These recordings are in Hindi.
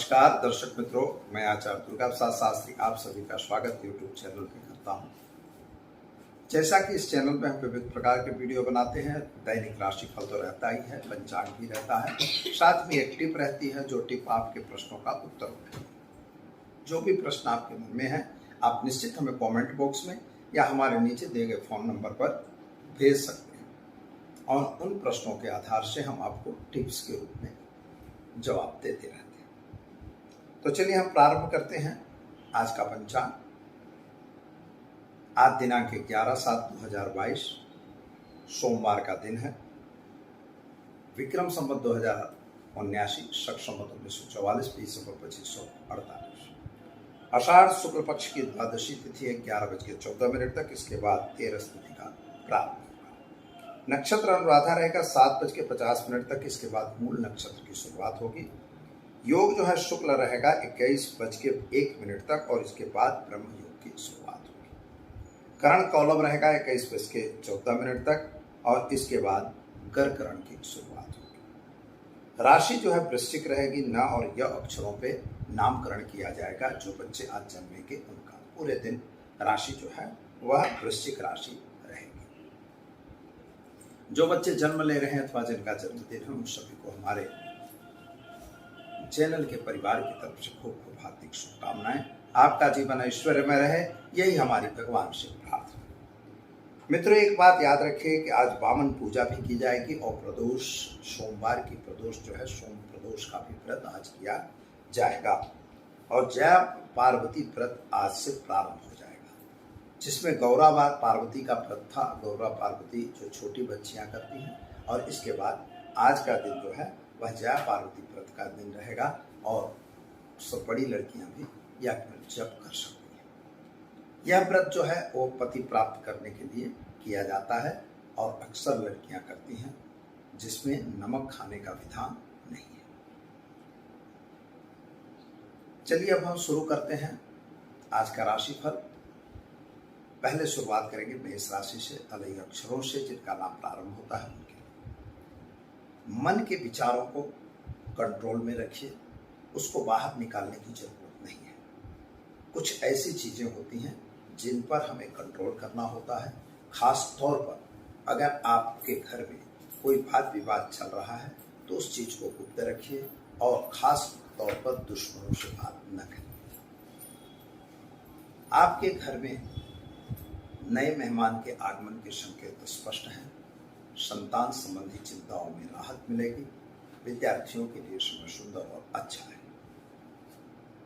नमस्कार दर्शक मित्रों, मैं आचार्य दुर्गा प्रसाद शास्त्री आप सभी का स्वागत यूट्यूब चैनल पे करता हूं। जैसा कि इस चैनल पे हम विविध प्रकार के वीडियो बनाते हैं, दैनिक राशिफल तो रहता ही है, पंचांग भी रहता है, साथ में एक टिप रहती है जो टिप आपके प्रश्नों का उत्तर होता है। जो भी प्रश्न आपके मन में है आप निश्चित हमें कॉमेंट बॉक्स में या हमारे नीचे दिए गए फोन नंबर पर भेज सकते हैं और उन प्रश्नों के आधार से हम आपको टिप्स के रूप में जवाब देते रहते हैं। तो चलिए हम प्रारंभ करते हैं आज का पंचांग। आज दिनांक 11/7/2022 सोमवार का दिन है। विक्रम संवत 2079, शक संवत 1944, दिसंबर 2548। आषाढ़ शुक्ल पक्ष की द्वादशी तिथि है 11:14 तक। इसके बाद 13 तिथि का प्रारंभ होगा। नक्षत्र अनुराधा रहेगा 7:50 तक। इसके बाद मूल नक्षत्र की शुरुआत होगी। योग जो है शुक्ल रहेगा 21:01 तक और इसके बाद ब्रह्म योग की शुरुआत होगी। करण कौलव रहेगा 21:14 तक और इसके बाद गर्करण की शुरुआत होगी। राशि जो है वृश्चिक रहेगी। न और य अक्षरों पे नामकरण किया जाएगा। जो बच्चे आज जन्मेंगे उनका पूरे दिन राशि जो है वह वृश्चिक राशि रहेगी। जो बच्चे जन्म ले रहे हैं अथवा जिनका जन्मदिन है उन सभी को हमारे चैनल के परिवार की तरफ से खूब खूब हार्दिक शुभकामनाएं। आपका जीवन ऐश्वर्य में रहे, यही हमारी भगवान से प्रार्थना। मित्रों, एक बात याद रखिए कि आज वामन पूजा भी की जाएगी और प्रदोष, सोमवार की प्रदोष जो है सोम प्रदोष का भी व्रत आज किया जाएगा और जय पार्वती व्रत आज से प्रारंभ हो जाएगा, जिसमें गौरा पार्वती का व्रत था। गौरा पार्वती जो छोटी बच्चियां करती हैं और इसके बाद आज का दिन जो है वह जया पार्वती व्रत का दिन रहेगा और सब बड़ी लड़कियां भी यह जप कर सकती हैं। यह व्रत जो है वो पति प्राप्त करने के लिए किया जाता है और अक्सर लड़कियां करती हैं, जिसमें नमक खाने का विधान नहीं है। चलिए अब हम शुरू करते हैं आज का राशिफल। पहले शुरुआत करेंगे मेष राशि से, अलग अक्षरों से जिनका नाम प्रारंभ होता है उनके। मन के विचारों को कंट्रोल में रखिए, उसको बाहर निकालने की जरूरत नहीं है। कुछ ऐसी चीजें होती हैं जिन पर हमें कंट्रोल करना होता है। खास तौर पर अगर आपके घर में कोई वाद विवाद चल रहा है तो उस चीज को गुप्त रखिए और खास तौर पर दुश्मनों से बात न करिए। आपके घर में नए मेहमान के आगमन के संकेत स्पष्ट हैं। संतान संबंधी चिंताओं में राहत मिलेगी। विद्यार्थियों के लिए समय सुंदर और अच्छा है।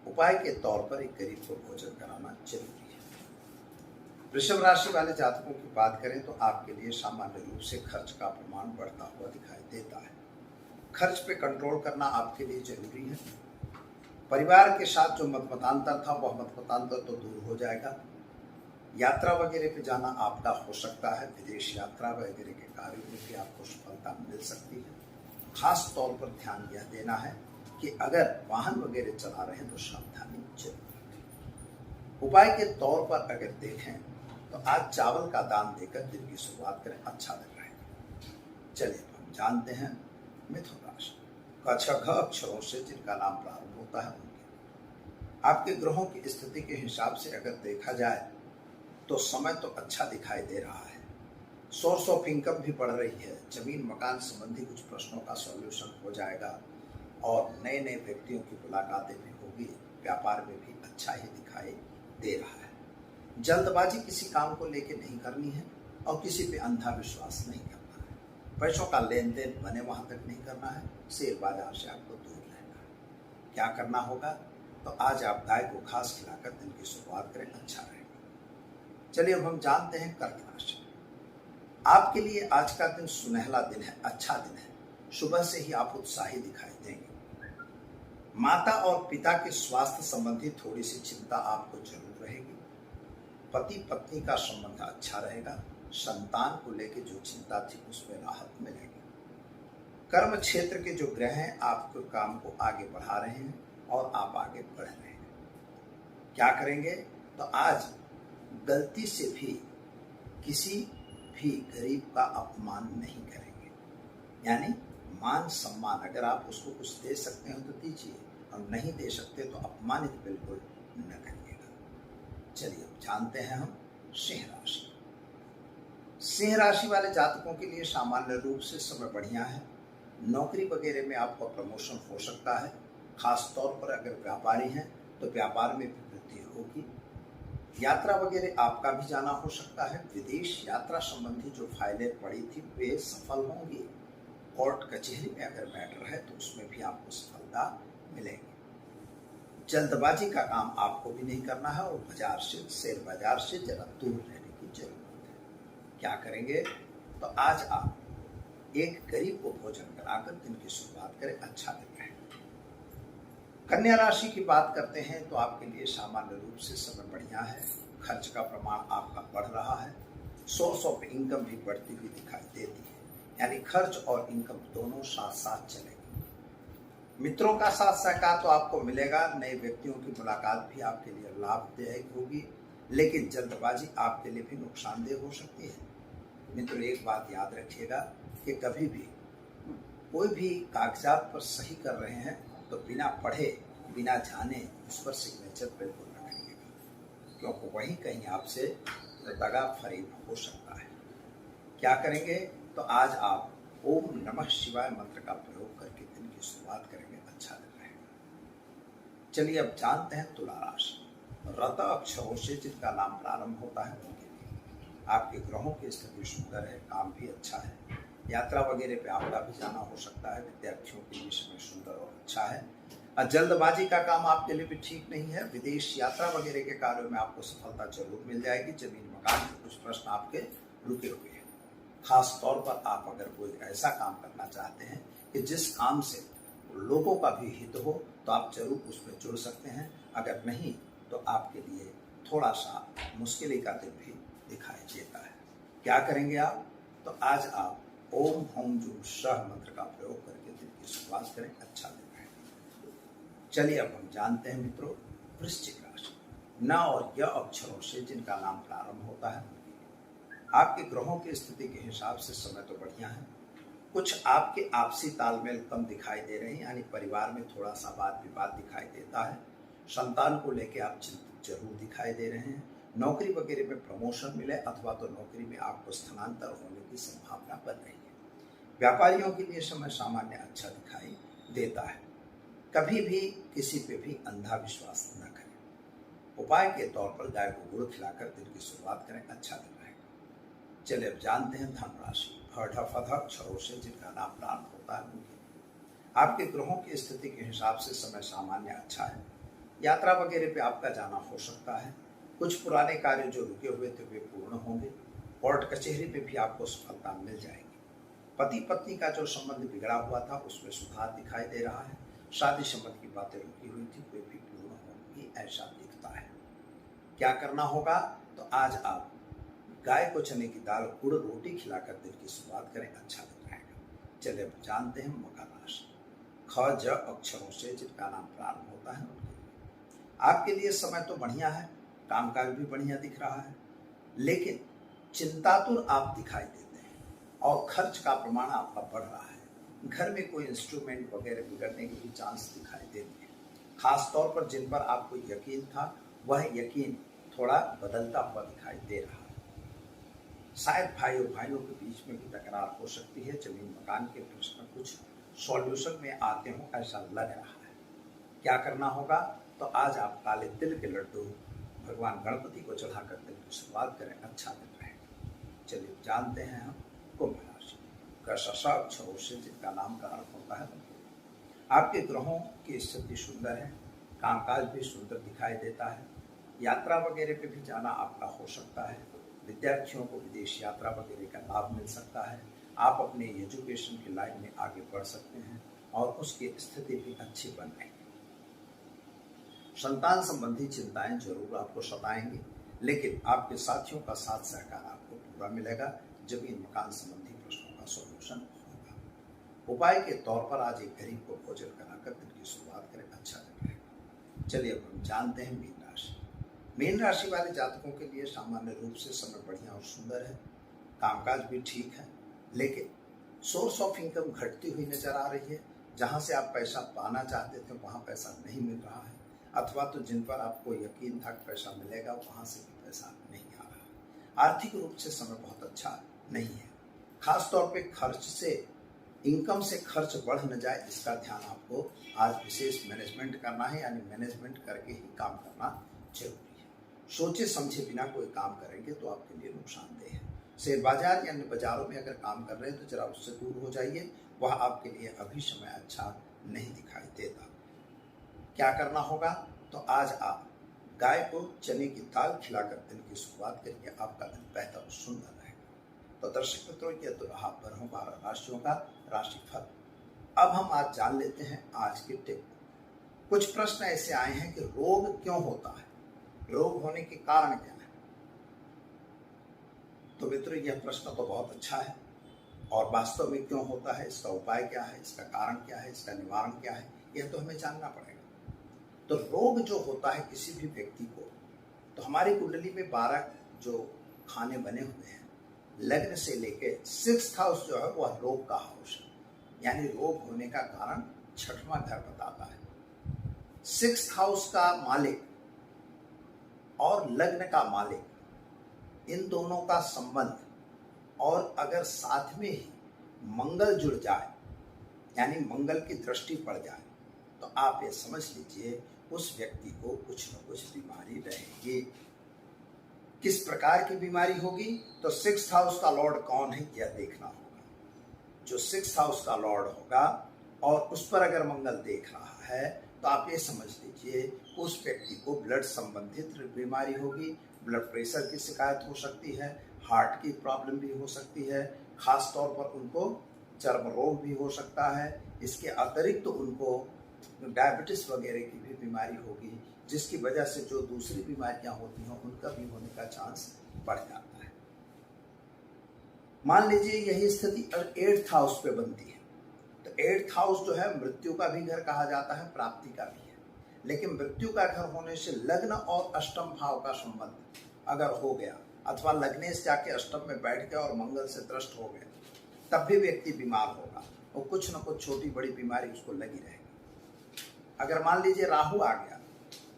उपाय के तौर पर एक गरीब को भोजन कराना जरूरी है। वृषभ राशि वाले जातकों की बात करें तो आपके लिए सामान्य रूप से खर्च का प्रमाण बढ़ता हुआ दिखाई देता है। खर्च पे कंट्रोल करना आपके लिए जरूरी है। परिवार के साथ जो मतमतांतर था वह मतमतांतर तो दूर हो जाएगा। यात्रा वगैरह पे जाना आपका हो सकता है। विदेश यात्रा वगैरह के कार्य में भी आपको सफलता मिल सकती है। खास तौर पर ध्यान यह देना है कि अगर वाहन वगैरह चला रहे हैं तो सावधानी जरूर। उपाय के तौर पर अगर देखें तो आज चावल का दान देकर दिन की शुरुआत करें, अच्छा लग रहेगा। चलिए हम जानते हैं मिथुन राशि। क अक्षरों से जिनका नाम प्रारंभ होता है उनके। आपके ग्रहों की स्थिति के हिसाब से अगर देखा जाए तो समय तो अच्छा दिखाई दे रहा है। सोर्स ऑफ इनकम भी बढ़ रही है। जमीन मकान संबंधी कुछ प्रश्नों का सॉल्यूशन हो जाएगा और नए नए व्यक्तियों की मुलाकातें भी होगी। व्यापार में भी अच्छा ही दिखाई दे रहा है। जल्दबाजी किसी काम को लेकर नहीं करनी है और किसी पे अंधा विश्वास नहीं करना है। पैसों का लेन देन बने वहां तक नहीं करना है। शेयर बाजार से आपको दूर रहना है। क्या करना होगा तो आज आप गाय को घास खिलाकर दिन की शुरुआत करें, अच्छा रहेगा। चलिए अब हम जानते हैं कर्क राशि। आपके लिए आज का दिन सुनहला दिन है, अच्छा दिन है। सुबह से ही आप उत्साही दिखाई देंगे। माता और पिता के स्वास्थ्य संबंधी थोड़ी सी चिंता आपको जरूर रहेगी। पति पत्नी का संबंध अच्छा रहेगा। संतान को लेकर जो चिंता थी उसमें राहत मिलेगी। कर्म क्षेत्र के जो ग्रह हैं आपके काम को आगे बढ़ा रहे हैं और आप आगे बढ़ रहे हैं। क्या करेंगे तो आज गलती से भी किसी भी गरीब का अपमान नहीं करेंगे। यानी मान सम्मान, अगर आप उसको कुछ दे सकते हो तो दीजिए और नहीं दे सकते तो अपमानित बिल्कुल न करिएगा। चलिए अब जानते हैं हम सिंह राशि। सिंह राशि वाले जातकों के लिए सामान्य रूप से समय बढ़िया है। नौकरी वगैरह में आपका प्रमोशन हो सकता है। खास तौर पर अगर व्यापारी हैं तो व्यापार में भी वृद्धि होगी। यात्रा वगैरह आपका भी जाना हो सकता है। विदेश यात्रा संबंधी जो फाइलें पड़ी थी वे सफल होंगी। कोर्ट कचहरी में अगर मैटर है तो उसमें भी आपको सफलता मिलेगी। जल्दबाजी का काम आपको भी नहीं करना है और शेयर बाजार से जरा दूर रहने की जरूरत है। क्या करेंगे तो आज आप एक गरीब को भोजन कराकर दिन की शुरुआत करें, अच्छा दिन रहेगा। कन्या राशि की बात करते हैं तो आपके लिए सामान्य रूप से समय बढ़िया है। खर्च का प्रमाण आपका बढ़ रहा है। सोर्स ऑफ इनकम भी बढ़ती हुई दिखाई देती है, यानी खर्च और इनकम दोनों साथ साथ चलेंगे। मित्रों का साथ सहकार तो आपको मिलेगा। नए व्यक्तियों की मुलाकात भी आपके लिए लाभदायक होगी, लेकिन जल्दबाजी आपके लिए भी नुकसानदेह हो सकती है। मित्रों एक बात याद रखिएगा कि कभी भी कोई भी कागजात पर सही कर रहे हैं तो बिना पढ़े बिना जाने उस पर सिग्नेचर बिल्कुल न करिएगा, क्योंकि वहीं कहीं आपसे दगा फरेब हो सकता है। क्या करेंगे तो आज आप ओम नमः शिवाय मंत्र का प्रयोग करके दिन की शुरुआत करेंगे, अच्छा दिन रहेगा। चलिए अब जानते हैं तुला राशि। रत अक्षरों से जिनका नाम प्रारंभ होता है उनके लिए आपके ग्रहों की स्थिति सुंदर है, काम भी अच्छा है। यात्रा वगैरह पे आपका भी जाना हो सकता है। विद्यार्थियों के लिए समय सुंदर और अच्छा है। जल्दबाजी का काम आपके लिए भी ठीक नहीं है। विदेश यात्रा वगैरह के कार्यों में आपको सफलता जरूर मिल जाएगी। जमीन मकान के कुछ प्रश्न आपके रुके हुए हैं। खास तौर पर आप अगर कोई ऐसा काम करना चाहते हैं कि जिस काम से लोगों का भी हित हो तो आप जरूर उसमें जुड़ सकते हैं। अगर नहीं तो आपके लिए थोड़ा सा मुश्किल का दिन भी दिखाई देता है। क्या करेंगे आप तो आज आप ओम होम जूम सह मंत्र का प्रयोग करके दिन की शुरुआत करें, अच्छा दिन रहेगा। चलिए अब हम जानते हैं मित्रों वृश्चिक राशि। न और य अक्षरों से जिनका नाम प्रारंभ होता है आपके ग्रहों की स्थिति के हिसाब से समय तो बढ़िया है। कुछ आपके आपसी तालमेल कम दिखाई दे रहे हैं, यानी परिवार में थोड़ा सा वाद विवाद दिखाई देता है। संतान को लेकर आप चिंतित जरूर दिखाई दे रहे हैं। नौकरी वगैरह में प्रमोशन मिले अथवा तो नौकरी में आपको स्थानांतर होने की संभावना बन रही है। व्यापारियों के लिए समय सामान्य अच्छा दिखाई देता है। कभी भी किसी पे भी अंधा विश्वास न करें। उपाय के तौर पर गाय को गुड़ खिलाकर दिन की शुरुआत करें, अच्छा दिन रहेगा। चलिए अब जानते हैं धन राशि। अक्षरों से जिनका नाम प्रारंभ होता है उनके आपके ग्रहों की स्थिति के हिसाब से समय सामान्य अच्छा है। यात्रा वगैरह पे आपका जाना हो सकता है। कुछ पुराने कार्य जो रुके हुए थे वे पूर्ण होंगे। कोर्ट कचहरी पे भी आपको सफलता मिल जाएगी। पति पत्नी का जो संबंध बिगड़ा हुआ था उसमें सुधार दिखाई दे रहा है। शादी संबंध की बातें रुकी हुई थी वे भी पूर्ण होंगी, ऐसा दिखता है। क्या करना होगा तो आज आप गाय को चने की दाल गुड़ रोटी खिलाकर दिन की शुरुआत करें, अच्छा दिन रहेगा। चलिए अब जानते हैं मकर राशि। ख ज अक्षरों से जिनका नाम प्रारंभ होता है उनके लिए आपके लिए समय तो बढ़िया है। कामकाज भी बढ़िया दिख रहा है, लेकिन चिंतातुर आप दिखाई देते हैं और खर्च का प्रमाण आपका बढ़ रहा है। घर में कोई इंस्ट्रूमेंट वगैरह बिगड़ने के भी चांस दिखाई देते हैं। खास तौर पर जिन पर आपको यकीन था वह यकीन थोड़ा बदलता हुआ दिखाई दे रहा है। शायद भाइयों के बीच में भी तकरार हो सकती है। जमीन मकान के प्रश्न कुछ सॉल्यूशन में आते हो ऐसा लग रहा है। क्या करना होगा तो आज आप काले तिल के लड्डू भगवान गणपति को चढ़ाकर दिन की शुरुआत करें, अच्छा दिन रहेगा। चलिए जानते हैं हम कुंभ राशि। अक्षरों से जिनका नाम का अर्थ होता है आपके ग्रहों की स्थिति सुंदर है। कामकाज भी सुंदर दिखाई देता है। यात्रा वगैरह पे भी जाना आपका हो सकता है। विद्यार्थियों को विदेश यात्रा वगैरह का लाभ मिल सकता है। आप अपने एजुकेशन की लाइन में आगे बढ़ सकते हैं और उसकी स्थिति भी अच्छी बन रही है। संतान संबंधी चिंताएं जरूर आपको सताएंगी, लेकिन आपके साथियों का साथ सहकार आपको पूरा मिलेगा। जमीन मकान संबंधी प्रश्नों का सॉल्यूशन होगा। उपाय के तौर पर आज एक गरीब को भोजन कराकर दिन की शुरुआत करें, अच्छा दिन रहेगा। चलिए अब हम जानते हैं मीन राशि। मीन राशि वाले जातकों के लिए सामान्य रूप से समय बढ़िया और सुंदर है। कामकाज भी ठीक है, लेकिन सोर्स ऑफ इनकम घटती हुई नजर आ रही है। जहाँ से आप पैसा पाना चाहते थे वहाँ पैसा नहीं मिल रहा है, अथवा तो जिन पर आपको यकीन था कि पैसा मिलेगा वहाँ से भी पैसा नहीं आ रहा है। आर्थिक रूप से समय बहुत अच्छा नहीं है। खास तौर पे खर्च से, इनकम से खर्च बढ़ न जाए, इसका ध्यान आपको आज विशेष मैनेजमेंट करना है, यानी मैनेजमेंट करके ही काम करना जरूरी है। सोचे समझे बिना कोई काम करेंगे तो आपके लिए नुकसानदेह है। शेयर बाजार या अन्य बाजारों में अगर काम कर रहे हैं तो जरा उससे दूर हो जाइए, वह आपके लिए अभी समय अच्छा नहीं दिखाई देता। क्या करना होगा, तो आज आप गाय को चने की दाल खिलाकर दिन की शुरुआत करिए, आपका दिन बेहतर और सुंदर रहेगा। तो दर्शक मित्रों, ये तो रहा 12 राशियों का राशिफल। अब हम आज जान लेते हैं आज की टिप। कुछ प्रश्न ऐसे आए हैं कि रोग क्यों होता है, रोग होने के कारण क्या है। तो मित्रों, यह प्रश्न तो बहुत अच्छा है, और वास्तव में क्यों होता है, इसका उपाय क्या है, इसका कारण क्या है, इसका निवारण क्या है, यह तो हमें जानना पड़ेगा। तो रोग जो होता है किसी भी व्यक्ति को, तो हमारी कुंडली में 12 जो खाने बने हुए हैं, लग्न से लेके 6th हाउस जो है वह रोग का हाउस है, यानी रोग होने का कारण 6वां घर बताता है। 6th हाउस का मालिक और लग्न का मालिक, इन दोनों का संबंध, और अगर साथ में ही मंगल जुड़ जाए, यानी मंगल की दृष्टि पड़ जाए, तो आप ये समझ लीजिए उस व्यक्ति को कुछ न कुछ बीमारी रहेगी। किस प्रकार की बीमारी होगी, तो 6th हाउस का लॉर्ड कौन है यह देखना होगा। जो 6th हाउस का लॉर्ड होगा और उस पर अगर मंगल देख रहा है, तो आप ये समझ लीजिए उस व्यक्ति को ब्लड संबंधित बीमारी होगी, ब्लड प्रेशर की शिकायत हो सकती है, हार्ट की प्रॉब्लम भी हो सकती है, खास तौर पर उनको चर्म रोग भी हो सकता है। इसके अतिरिक्त तो उनको डायबिटीज वगैरह की भी बीमारी होगी, जिसकी वजह से जो दूसरी बीमारियां होती हैं उनका भी होने का चांस बढ़ जाता है। मान लीजिए यही स्थिति 8th हाउस पे बनती है, तो 8th हाउस जो है मृत्यु का भी घर कहा जाता है, प्राप्ति का भी है। लेकिन मृत्यु का घर होने से लग्न और अष्टम भाव का संबंध अगर हो गया, अथवा लग्नेश जाके अष्टम में बैठ गया और मंगल से दृष्ट हो गया, तब भी व्यक्ति बीमार होगा और कुछ न कुछ छोटी बड़ी बीमारी उसको लगी रहेगी। अगर मान लीजिए राहु आ गया,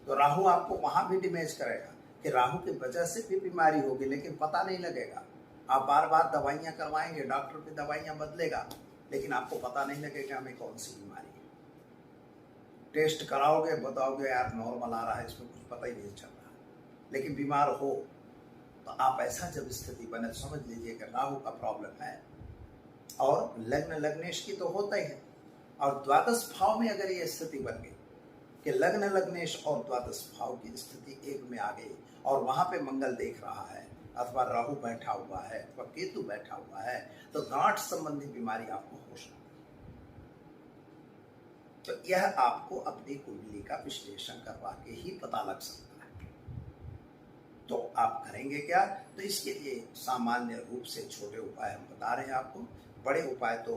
तो राहु आपको वहां भी डिमेज करेगा कि राहु की वजह से भी बीमारी होगी, लेकिन पता नहीं लगेगा। आप बार बार दवाइयां करवाएंगे, डॉक्टर की दवाइयां बदलेगा, लेकिन आपको पता नहीं लगेगा हमें कौन सी बीमारी है। टेस्ट कराओगे, बताओगे यार नॉर्मल आ रहा है, इसमें कुछ पता ही नहीं चल रहा, लेकिन बीमार हो। तो आप ऐसा जब स्थिति बने तो समझ लीजिए कि राहु का प्रॉब्लम है। और लग्न लग्नेश की तो होता ही है, और द्वादश भाव में अगर ये स्थिति बन गई कि लग्न लग्नेश और द्वादश भाव की स्थिति एक में आ गई, और वहां पे मंगल देख रहा है, अथवा राहु बैठा हुआ है, अथवा केतु बैठा हुआ है, तो गांठ संबंधी बीमारी आपको हो सकती है। तो यह आपको अपनी कुंडली का विश्लेषण करवा के ही पता लग सकता है। तो आप करेंगे क्या, तो इसके लिए सामान्य रूप से छोटे उपाय हम बता रहे हैं आपको, बड़े उपाय तो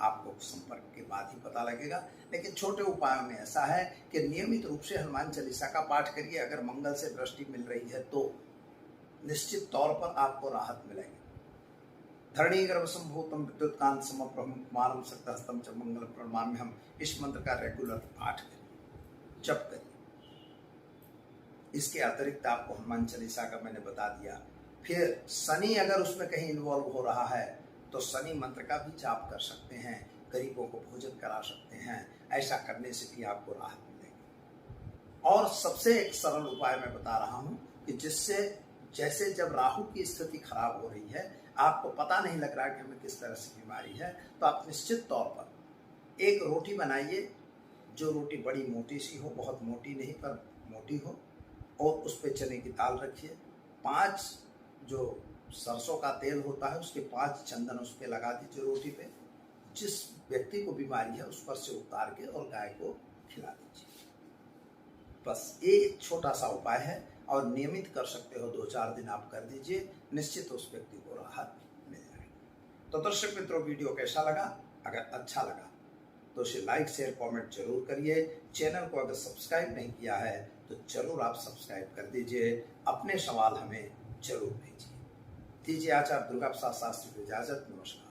आपको संपर्क के बाद ही पता लगेगा। लेकिन छोटे उपायों में ऐसा है कि नियमित रूप से हनुमान चालीसा का पाठ करिए। अगर मंगल से दृष्टि मिल रही है तो निश्चित तौर पर आपको राहत मिलेगी। धरणी गर्भ संभूतम विद्युत कांत समप्रभम कुमारम सत्तहस्तम च मंगल प्रमाण में हम इस मंत्र का रेगुलर पाठ करें, जप करें। इसके अतिरिक्त आपको हनुमान चालीसा का मैंने बता दिया। फिर शनि अगर उसमें कहीं इन्वॉल्व हो रहा है तो शनि मंत्र का भी जाप कर सकते हैं, गरीबों को भोजन करा सकते हैं। ऐसा करने से भी आपको राहत मिलेगी। और सबसे एक सरल उपाय मैं बता रहा हूं कि जिससे, जैसे जब राहु की स्थिति खराब हो रही है, आपको पता नहीं लग रहा कि हमें किस तरह से बीमारी है, तो आप निश्चित तौर पर एक रोटी बनाइए, जो रोटी बड़ी मोटी सी हो, बहुत मोटी नहीं पर मोटी हो, और उस पर चने की दाल रखिए। 5 जो सरसों का तेल होता है उसके 5 चंदन उस पर लगा दीजिए रोटी पे। जिस व्यक्ति को बीमारी है उस पर से उतार के और गाय को खिला दीजिए। बस ये एक छोटा सा उपाय है, और नियमित कर सकते हो, 2-4 दिन आप कर दीजिए, निश्चित उस व्यक्ति को राहत मिल जाएगी। तो दर्शक मित्रों, वीडियो कैसा लगा? अगर अच्छा लगा तो इसे लाइक शेयर कमेंट जरूर करिए। चैनल को अगर सब्सक्राइब नहीं किया है तो जरूर आप सब्सक्राइब कर दीजिए। अपने सवाल हमें जरूर भेजिए। दीजिए आचार्य दुर्गा प्रसाद शास्त्री को इजाजत। नमस्कार।